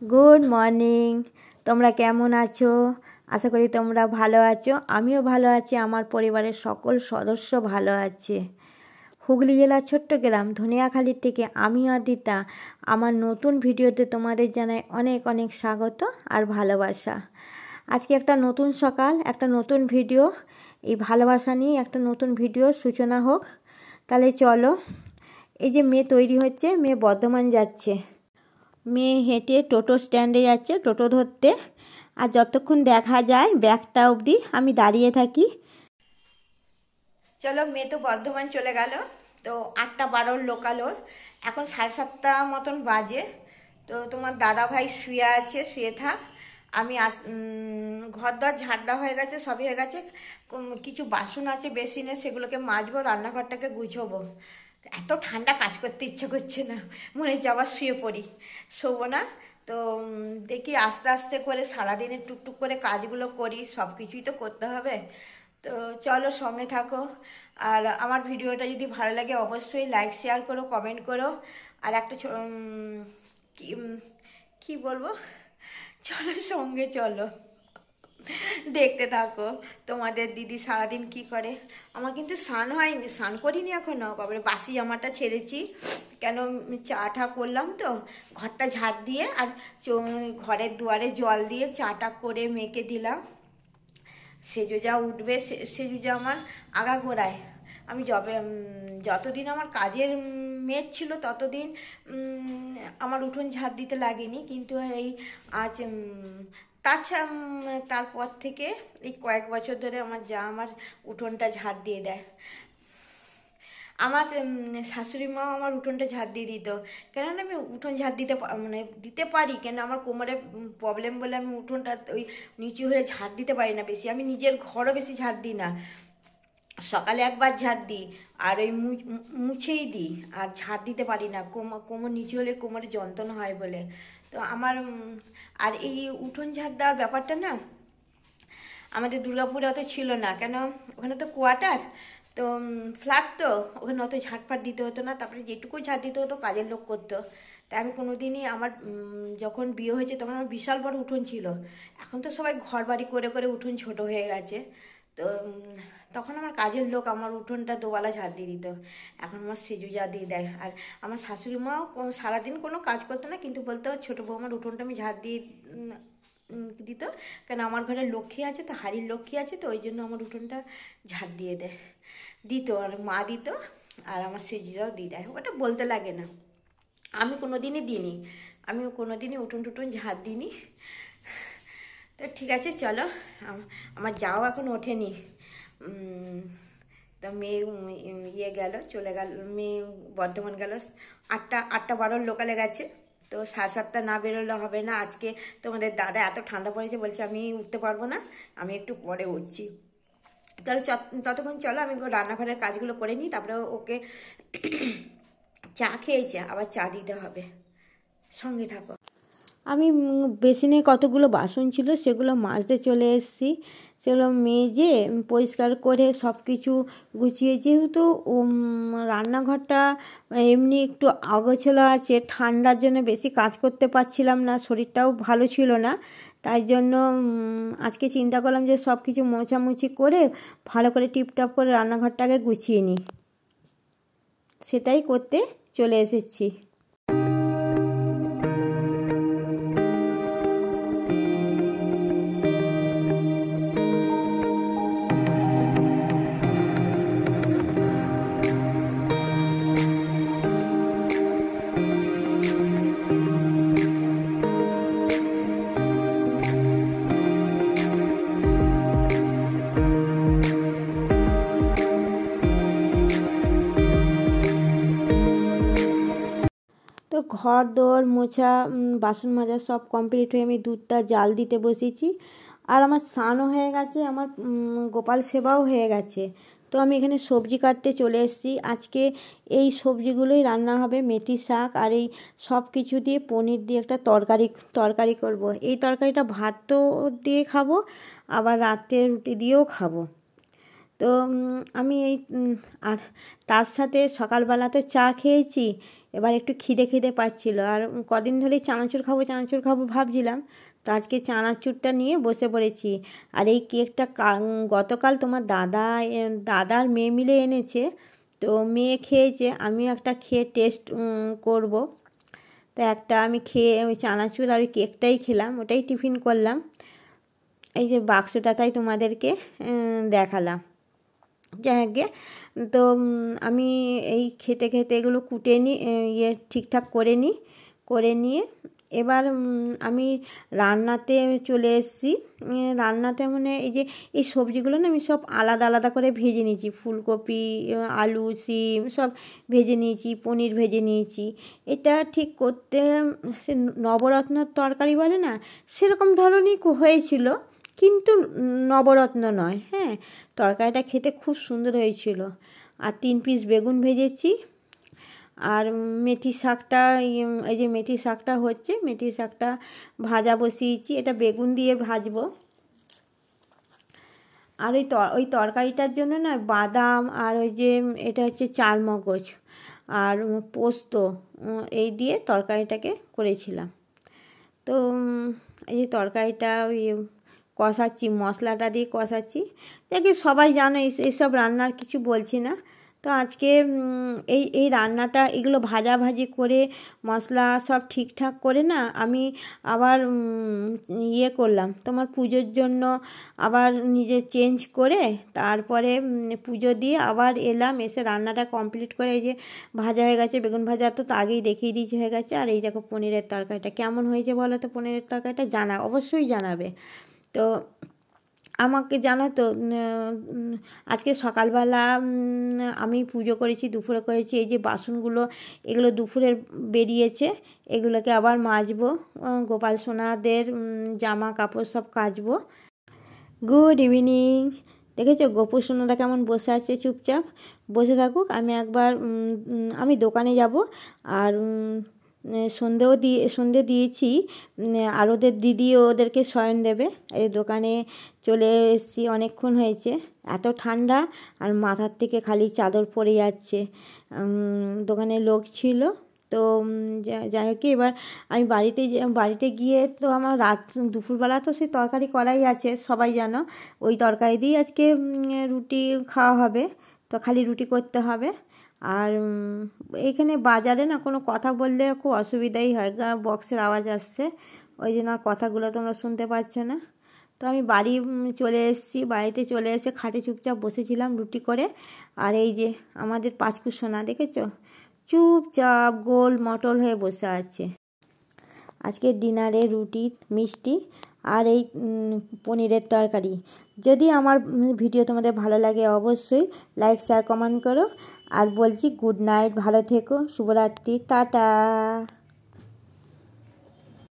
Good morning. তোমরা কেমন আছো? আশা করি তোমরা ভালো আছো। আমিও ভালো আছি, আমার পরিবারের সকল সদস্য ভালো আছে। হুগলি জেলার ছোট্ট গ্রাম ধনিয়াখালীর থেকে আমি অদিতা আমার নতুন ভিডিওতে তোমাদের জানাই অনেক অনেক স্বাগত আর ভালোবাসা। আজকে একটা নতুন সকাল, একটা নতুন ভিডিও, এই ভালোবাসা নিয়ে একটা নতুন ভিডিওর সূচনা হোক। তাহলে চলো। এই যে মেয়ে তৈরি হচ্ছে, মেয়ে বর্ধমান যাচ্ছে। মেয়ে হেঁটে টোটো স্ট্যান্ডে যাচ্ছে টোটো ধরতে, আর যতক্ষণ দেখা যায় ব্যাগটা অবধি আমি দাঁড়িয়ে থাকি। চলো, মেয়ে তো বর্ধমান চলে গেল। তো 8:12 লোকাল ওর, এখন 7:30 মতন বাজে। তো তোমার দাদা ভাই শুয়ে আছে, শুয়ে থাক। আমি ঘর দর ঝাড়দা হয়ে গেছে, সবই হয়ে গেছে। কিছু বাসন আছে বেসিনে, সেগুলোকে মাজবো, রান্নাঘরটাকে গুছবো। এত ঠান্ডা, কাজ করতে ইচ্ছে করছে না, মনে হচ্ছে আবার শুয়ে পড়ি, শোবো না। তো দেখি আস্তে আস্তে করে সারাদিনের টুকটুক করে কাজগুলো করি, সব কিছুই তো করতে হবে। তো চলো, সঙ্গে থাকো। আর আমার ভিডিওটা যদি ভালো লাগে অবশ্যই লাইক শেয়ার করো, কমেন্ট করো। আর একটা কি বলবো, চলো সঙ্গে চলো, দেখতে থাকো তোমাদের দিদি সারাদিন কি করে। আমার কিন্তু স্নান হয়নি, স্নান করিনি এখনো। বাবারে, বাসি জামাটা ছেড়েছি, কেন চাটা করলাম তো, ঘরটা ঝাড় দিয়ে আর ঘরের দুয়ারে জল দিয়ে চাটা করে মেয়েকে দিলাম। সেজো যা উঠবে, সেজো যা আমার আগাগোড়ায়। আমি যতদিন আমার কাজের মেয়ে ছিল ততদিন আমার উঠোন ঝাড় দিতে লাগেনি, কিন্তু এই আজ তারপর থেকে এই কয়েক বছর ধরে আমার যা আমার উঠোনটা ঝাড় দিয়ে দেয়। আমার শাশুড়ি মাও আমার উঠোনটা ঝাড় দিয়ে দিত, কেননা আমি উঠোন ঝাড় দিতে পারি, কেন আমার কোমরে প্রবলেম বলে আমি উঠোনটা ওই নিচু হয়ে ঝাড় দিতে পারি না বেশি। আমি নিজের ঘরও বেশি ঝাড় দিই না, সকালে একবার ঝাড় দিই আর ওই মুছেই দিই, আর ঝাড় দিতে পারি না, কোমর নিচু হলে কোমরে যন্ত্রণা হয় বলে। তো আমার আর এই উঠোন ঝাড় দেওয়ার ব্যাপারটা না আমাদের দুর্গাপুরে অত ছিল না, কেন ওখানে তো কোয়ার্টার, তো ফ্ল্যাট, তো ওখানে অত ঝাড়ফাট দিতে হতো না। তারপরে যেটুকু ঝাড় দিতে হতো কাজের লোক করতো। তাই আমি কোনোদিনই আমার যখন বিয়ে হয়েছে তখন আমার বিশাল বড় উঠোন ছিল। এখন তো সবাই ঘর বাড়ি করে করে উঠোন ছোট হয়ে গেছে। তো তখন আমার কাজের লোক আমার উঠোনটা দোবেলা ঝাড় দিয়ে দিত, এখন আমার সেজু যা দিয়ে দেয়। আর আমার শাশুড়ি মাও সারাদিন কোনো কাজ করতো না, কিন্তু বলতো ছোটো বৌমার উঠোনটা আমি ঝাড় দিয়ে দিত, কেন আমার ঘরে লক্ষ্মী আছে, তো হাড়ির লক্ষ্মী আছে, তো ওই জন্য আমার উঠোনটা ঝাড় দিয়ে দিত। আর মা দিত, আর আমার সেজুটাও দিয়ে দেয়, ওটা বলতে লাগে না। আমি কোনোদিনই দিইনি, আমিও কোনোদিনই উঠোন টুটুন ঝাড় দিইনি। তো ঠিক আছে, চলো। আমার যাও এখন ওঠেনি। তা মেয়ে চলে গেল, মেয়ে বর্ধমান গেল। 8:12 লোকালে গেছে। তো 7:30 না বেরোলে হবে না। আজকে তোমাদের দাদা এত ঠান্ডা পড়েছে, বলছে আমি উঠতে পারবো না, আমি একটু পরে উঠছি। তাহলে ততক্ষণ চলো আমি রান্নাঘরের কাজগুলো করে নিই, তারপরে ওকে চা খেয়েছে, আবার চা দিতে হবে, সঙ্গে থাকো। আমি বেসিনে কতগুলো বাসন ছিল সেগুলো মাজতে চলে এসেছি। সেগুলো মেজে পরিষ্কার করে সব কিছু গুছিয়ে, যেহেতু রান্নাঘরটা এমনি একটু অগোছালো আছে, ঠান্ডার জন্য বেশি কাজ করতে পারছিলাম না, শরীরটাও ভালো ছিল না। তাই জন্য আজকে চিন্তা করলাম যে সব কিছু মোছামুছি করে ভালো করে টিপটপ করে রান্নাঘরটাকে গুছিয়ে নিই, সেটাই করতে চলে এসেছি। তো ঘর দোর মোছা, বাসন মাজা সব কমপ্লিট হয়ে আমি দুধটা জাল দিতে বসেছি। আর আমার স্নানও হয়ে গেছে, আমার গোপাল সেবাও হয়ে গেছে। তো আমি এখানে সবজি কাটতে চলে এসেছি। আজকে এই সবজিগুলোই রান্না হবে, মেথি শাক আর এই সব কিছু দিয়ে পনির দিয়ে একটা তরকারি করব। এই তরকারিটা ভাতও দিয়ে খাবো, আবার রাতে রুটি দিয়েও খাবো। তো আমি আর তার সাথে সকালবেলা তো চা খেয়েছি, এবার একটু খিদে খিদে পাচ্ছিলো, আর কদিন ধরেই চানাচুর খাবো ভাবছিলাম, তো আজকে চানাচুরটা নিয়ে বসে পড়েছি। আর এই কেকটা গতকাল তোমার দাদার মেয়ে মিলে এনেছে, তো মেয়ে খেয়েছে, আমিও একটা খেয়ে টেস্ট করব। তো একটা আমি খেয়ে ওই চানাচুর আর ওই কেকটাই খেলাম, ওটাই টিফিন করলাম। এই যে বাক্সটা তাই তোমাদেরকে দেখালাম। যাকে তো আমি এই খেতে এগুলো কুটে নিই, ঠিকঠাক করে নিয়ে এবার আমি রান্নাতে চলে এসেছি। রান্নাতে মানে এই সবজিগুলো না আমি সব আলাদা আলাদা করে ভেজে নিয়েছি, ফুলকপি, আলু, সিম সব ভেজে নিয়েছি, পনির ভেজে নিয়েছি। এটা ঠিক করতে সে নবরত্নর তরকারি বলে না, সেরকম ধরনই হয়েছিল, কিন্তু নবরত্ন নয়। হ্যাঁ, তরকারিটা খেতে খুব সুন্দর হয়েছিল। আর 3 পিস বেগুন ভেজেছি। আর মেথি শাকটা, এই যে মেথি শাকটা হচ্ছে, মেথি শাকটা ভাজা বসিয়েছি, এটা বেগুন দিয়ে ভাজবো। আর ওই তরকারিটার জন্য না বাদাম আর ওই যে এটা হচ্ছে চালমগজ আর পোস্ত এই দিয়ে তরকারিটাকে করেছিলাম। তো এই যে তরকারিটা ওই কষাচ্ছি, মশলাটা দিয়ে কষাচ্ছি। দেখি সবাই জানো এইসব রান্নার কিছু বলছি না। তো আজকে এই রান্নাটা এগুলো ভাজাভাজি করে মশলা সব ঠিকঠাক করে না আমি আবার করলাম তোমার পুজোর জন্য, আবার নিজে চেঞ্জ করে তারপরে পুজো দিয়ে আবার এলাম, এসে রান্নাটা কমপ্লিট করে এই যে ভাজা হয়ে গেছে, বেগুন ভাজা তো আগেই দেখিয়ে দিয়েছি হয়ে গেছে। আর এই দেখো পনিরের তরকারিটা কেমন হয়েছে বলো তো, পনিরের তরকারিটা অবশ্যই জানাবে। তো আমাকে জানো তো, আজকে সকালবেলা আমি পুজো করেছি, দুপুরে করেছি। এই যে বাসনগুলো এগুলো দুপুরের বেরিয়েছে, এগুলোকে আবার মাজবো, গোপাল সোনাদের জামা কাপড় সব কাচবো। Good evening. দেখেছো গোপু সোনারা কেমন বসে আছে, চুপচাপ বসে থাকুক। আমি দোকানে যাব, আর সন্ধে দিয়েছি, আর ওদের দিদি ওদেরকে শয়ন দেবে। এই দোকানে চলে এসেছি, অনেকক্ষণ হয়েছে, এত ঠান্ডা আর মাথার থেকে খালি চাদর পরে যাচ্ছে। দোকানে লোক ছিল, তো যাই হোক, এবার আমি বাড়িতে গিয়ে তো আমার দুপুরবেলা তো সেই তরকারি করাই আছে, সবাই জানো। ওই তরকারি দিয়েই আজকে রুটি খাওয়া হবে, তো খালি রুটি করতে হবে। আর এইখানে বাজারে না কোনো কথা বললে খুব অসুবিধাই হয়, বক্সের আওয়াজ আসছে, ওই জন্য আর কথাগুলো তোমরা শুনতে পাচ্ছ না। তো আমি বাড়িতে চলে এসে খাটে চুপচাপ বসেছিলাম রুটি করে। আর এই যে আমাদের পাঁচকু সোনা দেখেছো, চুপচাপ গোল মটল হয়ে বসে আছে। আজকের ডিনারে রুটি, মিষ্টি আর এই পনিরের তরকারি। যদি আমার ভিডিও তোমাদের ভালো লাগে অবশ্যই লাইক, শেয়ার, কমেন্ট করো। আর বলছি গুড নাইট, ভালো থেকো, শুভরাত্রি, টাটা।